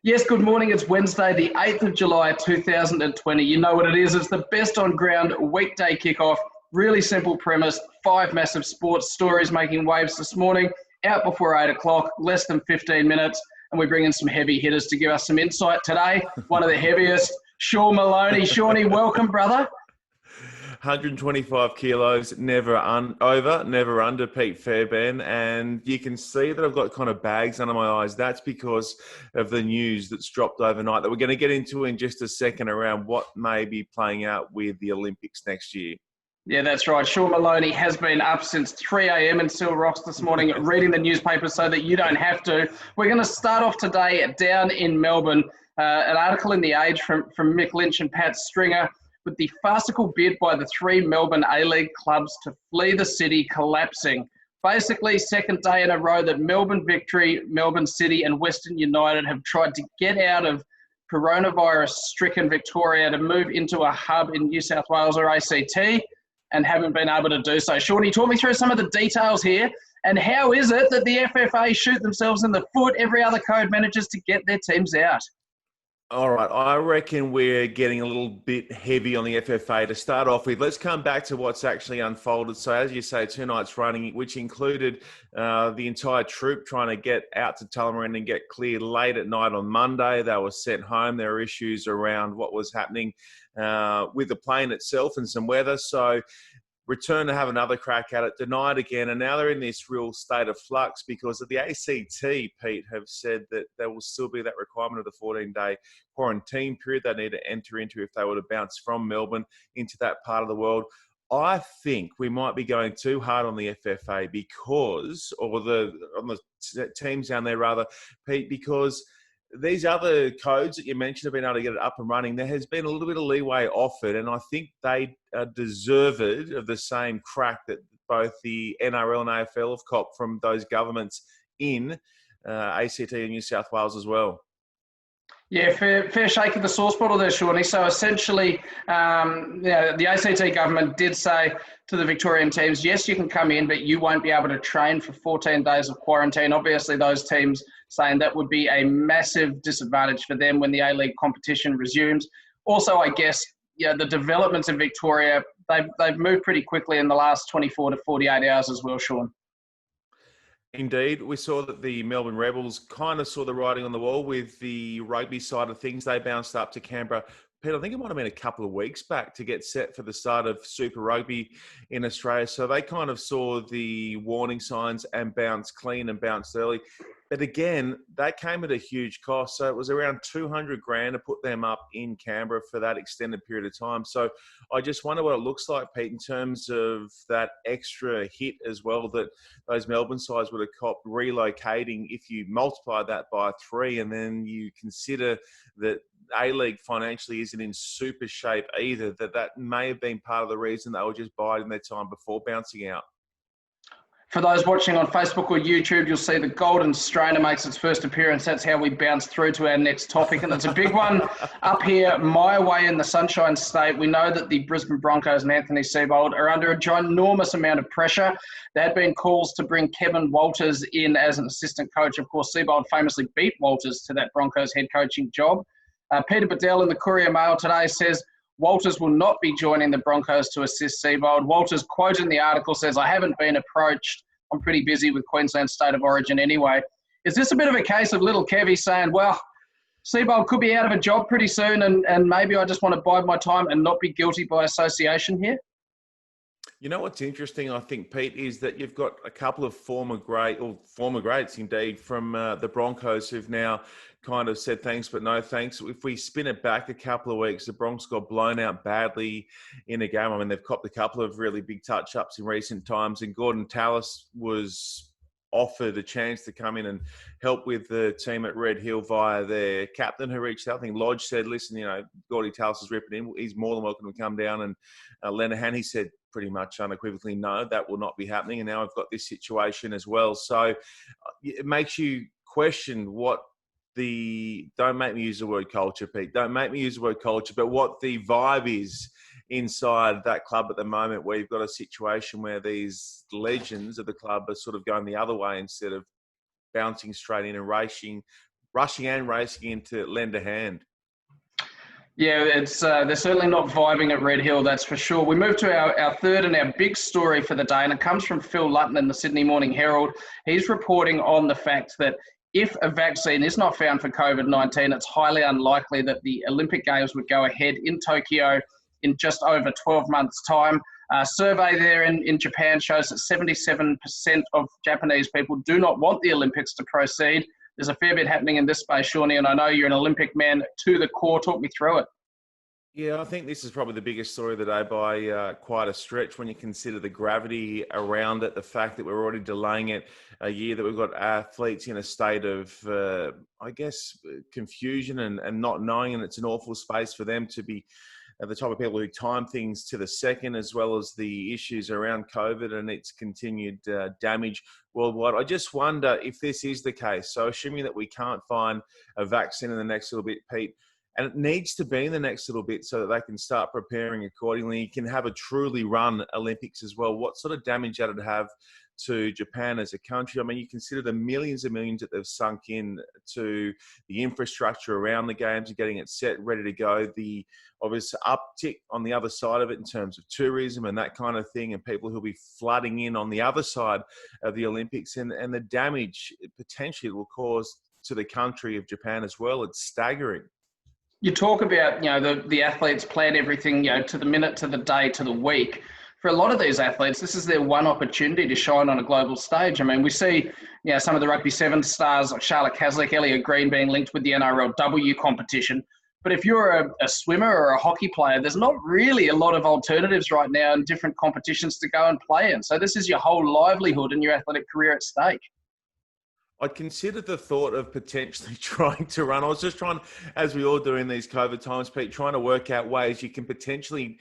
Yes, good morning. It's Wednesday, the 8th of July, 2020. You know what it is. It's the best on ground weekday kickoff. Really simple premise. 5 massive sports stories making waves this morning. Out before 8 o'clock, less than 15 minutes. And we bring in some heavy hitters to give us some insight today. One of the heaviest, Sean Maloney. Shawnee, welcome, brother. 125 kilos, never over, never under, Pete Fairbairn. And you can see that I've got kind of bags under my eyes. That's because of the news that's dropped overnight that we're going to get into in just a second around what may be playing out with the Olympics next year. Yeah, that's right. Sean Maloney has been up since 3 a.m. in Seal Rocks this morning reading the newspaper so that you don't have to. We're going to start off today down in Melbourne. An article in The Age from Mick Lynch and Pat Stringer with the farcical bid by the 3 Melbourne A-League clubs to flee the city collapsing. Basically, second day in a row that Melbourne Victory, Melbourne City and Western United have tried to get out of coronavirus-stricken Victoria to move into a hub in New South Wales or ACT and haven't been able to do so. Shawnee, talk me through some of the details here. And how is it that the FFA shoot themselves in the foot? Every other code manages to get their teams out. All right, I reckon we're getting a little bit heavy on the FFA to start off with. Let's come back to what's actually unfolded. So as you say, 2 nights running, which included the entire troop trying to get out to Tullamarine and get cleared late at night on Monday. They were sent home. There were issues around what was happening with the plane itself and some weather. So return to have another crack at it, denied again, and now they're in this real state of flux because of the ACT, Pete, have said that there will still be that requirement of the 14-day quarantine period they need to enter into if they were to bounce from Melbourne into that part of the world. I think we might be going too hard on the FFA because, or on the teams down there rather, Pete, because these other codes that you mentioned have been able to get it up and running. There has been a little bit of leeway offered, and I think they are deserved of the same crack that both the NRL and AFL have copped from those governments in ACT and New South Wales as well. Yeah, fair shake of the sauce bottle there, Shawnee. So essentially, the ACT government did say to the Victorian teams, yes, you can come in, but you won't be able to train for 14 days of quarantine. Obviously, those teams saying that would be a massive disadvantage for them when the A-League competition resumes. Also, I guess, the developments in Victoria, they've moved pretty quickly in the last 24 to 48 hours as well, Sean. Indeed, we saw that the Melbourne Rebels kind of saw the writing on the wall with the rugby side of things. They bounced up to Canberra. Pete, I think it might have been a couple of weeks back to get set for the start of Super Rugby in Australia. So they kind of saw the warning signs and bounced clean and bounced early. But again, that came at a huge cost. So it was around $200,000 to put them up in Canberra for that extended period of time. So I just wonder what it looks like, Pete, in terms of that extra hit as well that those Melbourne sides would have copped relocating if you multiply that by 3 and then you consider that A-League financially isn't in super shape either, that may have been part of the reason they were just biding their time before bouncing out. For those watching on Facebook or YouTube, you'll see the Golden Strainer makes its first appearance. That's how we bounce through to our next topic. And it's a big one up here, my way in the Sunshine State. We know that the Brisbane Broncos and Anthony Seibold are under a ginormous amount of pressure. There had been calls to bring Kevin Walters in as an assistant coach. Of course, Seibold famously beat Walters to that Broncos head coaching job. Peter Bedell in the Courier Mail today says, Walters will not be joining the Broncos to assist Seibold. Walters, quote in the article, says, I haven't been approached. I'm pretty busy with Queensland State of Origin anyway. Is this a bit of a case of little Kevvie saying, well, Seibold could be out of a job pretty soon and maybe I just want to bide my time and not be guilty by association here? You know what's interesting, I think, Pete, is that you've got a couple of former greats indeed from the Broncos who've now kind of said thanks but no thanks. If we spin it back a couple of weeks, the Broncos got blown out badly in a game. I mean, they've copped a couple of really big touch-ups in recent times, and Gordon Tallis was offered a chance to come in and help with the team at Red Hill via their captain who reached out. I think Lodge said, listen, Gordy Tallis is ripping in. He's more than welcome to come down. And Lenihan, he said pretty much unequivocally, no, that will not be happening. And now I've got this situation as well. So it makes you question don't make me use the word culture, Pete. Don't make me use the word culture, but what the vibe is inside that club at the moment, where you've got a situation where these legends of the club are sort of going the other way instead of bouncing straight in and rushing and racing into lend a hand. Yeah, it's they're certainly not vibing at Red Hill, that's for sure. We move to our third and our big story for the day, and it comes from Phil Lutton in the Sydney Morning Herald. He's reporting on the fact that if a vaccine is not found for COVID-19, it's highly unlikely that the Olympic Games would go ahead in Tokyo in just over 12 months' time. A survey there in Japan shows that 77% of Japanese people do not want the Olympics to proceed. There's a fair bit happening in this space, Shawnee, and I know you're an Olympic man to the core. Talk me through it. Yeah, I think this is probably the biggest story of the day by quite a stretch when you consider the gravity around it, the fact that we're already delaying it a year, that we've got athletes in a state of, I guess, confusion and not knowing, and it's an awful space for them to be the type of people who time things to the second, as well as the issues around COVID and its continued damage worldwide. I just wonder if this is the case. So assuming that we can't find a vaccine in the next little bit, Pete, and it needs to be in the next little bit so that they can start preparing accordingly. You can have a truly run Olympics as well. What sort of damage that would have to Japan as a country? I mean, you consider the millions and millions that they've sunk in to the infrastructure around the games and getting it set, ready to go. The obvious uptick on the other side of it in terms of tourism and that kind of thing, and people who'll be flooding in on the other side of the Olympics, and the damage potentially it will cause to the country of Japan as well. It's staggering. You talk about, the athletes plan everything, to the minute, to the day, to the week. For a lot of these athletes, this is their one opportunity to shine on a global stage. I mean, we see, some of the rugby sevens stars like Charlotte Caslick, Elliot Green being linked with the NRLW competition. But if you're a swimmer or a hockey player, there's not really a lot of alternatives right now in different competitions to go and play in. So this is your whole livelihood and your athletic career at stake. I'd consider the thought of potentially trying to run. I was just trying, as we all do in these COVID times, Pete, trying to work out ways you can potentially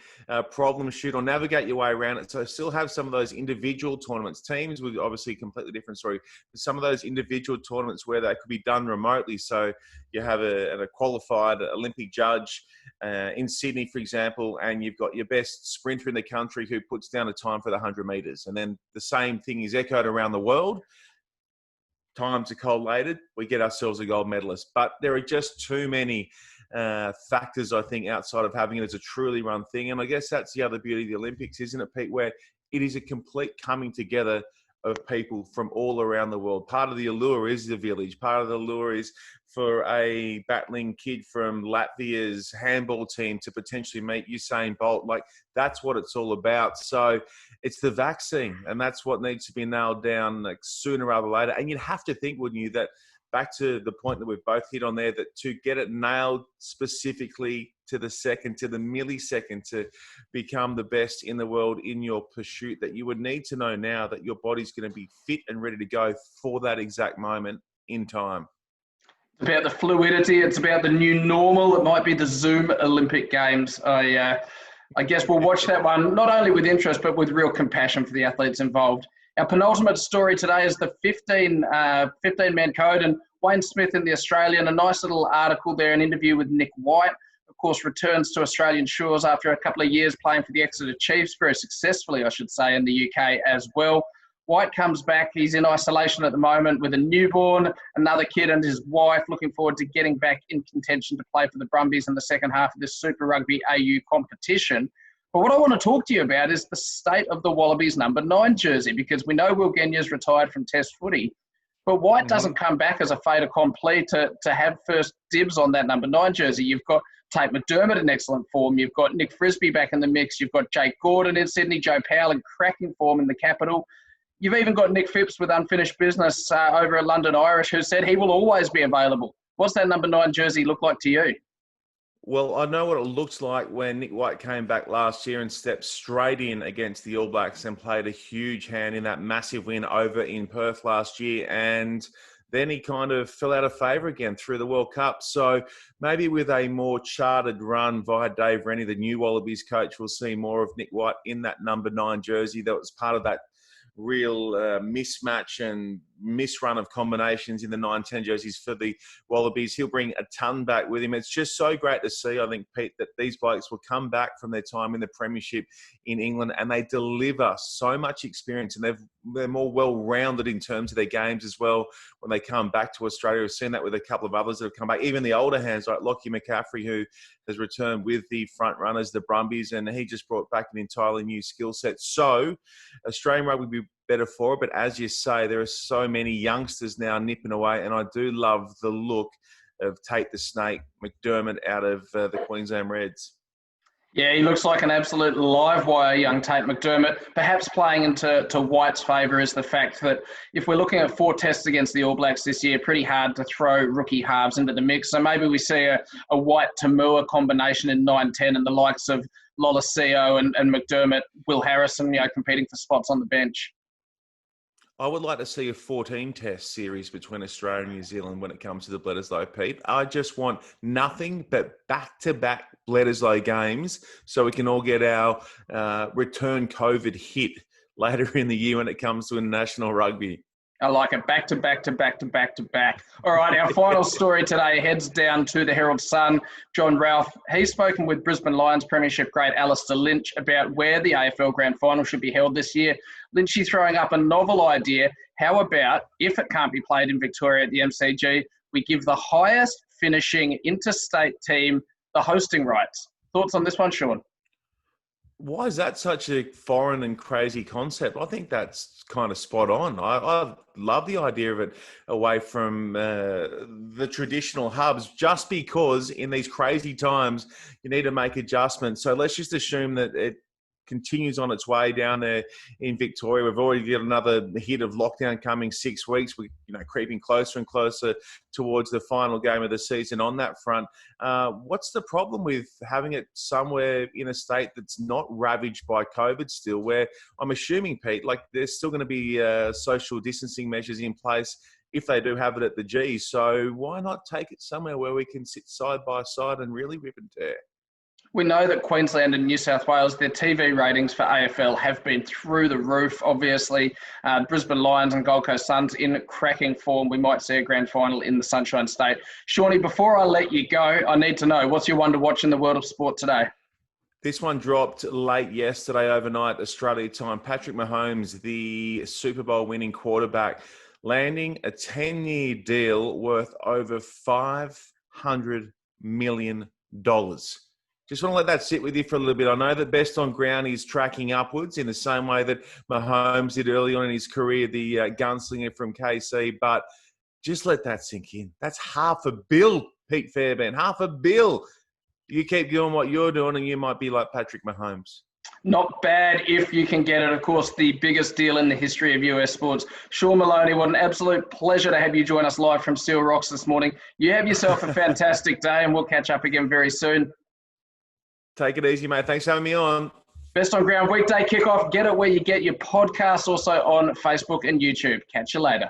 problem shoot or navigate your way around it. So still have some of those individual tournaments. Teams with obviously a completely different story. But some of those individual tournaments where they could be done remotely. So you have a qualified Olympic judge in Sydney, for example, and you've got your best sprinter in the country who puts down a time for the 100 metres. And then the same thing is echoed around the world. Times are collated, we get ourselves a gold medalist. But there are just too many factors, I think, outside of having it as a truly run thing. And I guess that's the other beauty of the Olympics, isn't it, Pete, where it is a complete coming together of people from all around the world. Part of the allure is the village. Part of the allure is for a battling kid from Latvia's handball team to potentially meet Usain Bolt. Like, that's what it's all about. So it's the vaccine, and that's what needs to be nailed down sooner rather than later. And you'd have to think, wouldn't you, that back to the point that we've both hit on there, that to get it nailed specifically to the second, to the millisecond, to become the best in the world in your pursuit, that you would need to know now that your body's going to be fit and ready to go for that exact moment in time. It's about the fluidity. It's about the new normal. It might be the Zoom Olympic Games. I guess we'll watch that one, not only with interest, but with real compassion for the athletes involved. Our penultimate story today is the 15-man code, and Wayne Smith in The Australian, a nice little article there, an interview with Nick White, of course, returns to Australian shores after a couple of years playing for the Exeter Chiefs, very successfully, I should say, in the UK as well. White comes back. He's in isolation at the moment with a newborn, another kid and his wife, looking forward to getting back in contention to play for the Brumbies in the second half of this Super Rugby AU competition. But what I want to talk to you about is the state of the Wallabies number 9 jersey, because we know Will Genya's retired from Test footy, but White doesn't come back as a fait accompli to have first dibs on that number 9 jersey. You've got Tate McDermott in excellent form. You've got Nick Frisby back in the mix. You've got Jake Gordon in Sydney, Joe Powell in cracking form in the capital. You've even got Nick Phipps with unfinished business over at London Irish, who said he will always be available. What's that number 9 jersey look like to you? Well, I know what it looks like when Nick White came back last year and stepped straight in against the All Blacks and played a huge hand in that massive win over in Perth last year. And then he kind of fell out of favour again through the World Cup. So maybe with a more chartered run via Dave Rennie, the new Wallabies coach, we'll see more of Nick White in that number 9 jersey. That was part of that real mismatch and misrun of combinations in the 9-10 jerseys for the Wallabies. He'll bring a ton back with him. It's just so great to see, I think, Pete, that these blokes will come back from their time in the Premiership in England and they deliver so much experience, and they're more well-rounded in terms of their games as well when they come back to Australia. We've seen that with a couple of others that have come back, even the older hands like Lockie McCaffrey, who has returned with the front runners, the Brumbies, and he just brought back an entirely new skill set. So Australian rugby will be better for it, but as you say, there are so many youngsters now nipping away, and I do love the look of Tate the Snake McDermott out of the Queensland Reds. Yeah, he looks like an absolute live wire, young Tate McDermott. Perhaps playing into White's favour is the fact that if we're looking at 4 tests against the All Blacks this year, pretty hard to throw rookie halves into the mix. So maybe we see a White-Tamua combination in 9-10 and the likes of Lolosio and McDermott, Will Harrison, competing for spots on the bench. I would like to see a 14-test series between Australia and New Zealand when it comes to the Bledisloe, Pete. I just want nothing but back-to-back Bledisloe games so we can all get our return COVID hit later in the year when it comes to international rugby. I like it. Back to back to back to back to back. All right, our final story today heads down to the Herald Sun. John Ralph, he's spoken with Brisbane Lions Premiership great Alistair Lynch about where the AFL Grand Final should be held this year. Lynchy throwing up a novel idea. How about, if it can't be played in Victoria at the MCG, we give the highest finishing interstate team the hosting rights? Thoughts on this one, Sean? Why is that such a foreign and crazy concept? I think that's kind of spot on. I love the idea of it away from the traditional hubs, just because in these crazy times you need to make adjustments. So let's just assume that it continues on its way down there in Victoria. We've already got another hit of lockdown coming 6 weeks. We're creeping closer and closer towards the final game of the season on that front. What's the problem with having it somewhere in a state that's not ravaged by COVID still, where I'm assuming, Pete, there's still going to be social distancing measures in place if they do have it at the G. So why not take it somewhere where we can sit side by side and really rip and tear? We know that Queensland and New South Wales, their TV ratings for AFL have been through the roof, obviously. Brisbane Lions and Gold Coast Suns in cracking form. We might see a grand final in the Sunshine State. Shawnee, before I let you go, I need to know, what's your one to watch in the world of sport today? This one dropped late yesterday overnight, Australia time. Patrick Mahomes, the Super Bowl winning quarterback, landing a 10-year deal worth over $500 million. Just want to let that sit with you for a little bit. I know that best on ground is tracking upwards in the same way that Mahomes did early on in his career, the gunslinger from KC, but just let that sink in. That's $500 million, Pete Fairbairn, $500 million. You keep doing what you're doing and you might be like Patrick Mahomes. Not bad if you can get it. Of course, the biggest deal in the history of US sports. Sean Maloney, what an absolute pleasure to have you join us live from Seal Rocks this morning. You have yourself a fantastic day and we'll catch up again very soon. Take it easy, mate. Thanks for having me on. Best on Ground Weekday Kickoff. Get it where you get your podcasts, also on Facebook and YouTube. Catch you later.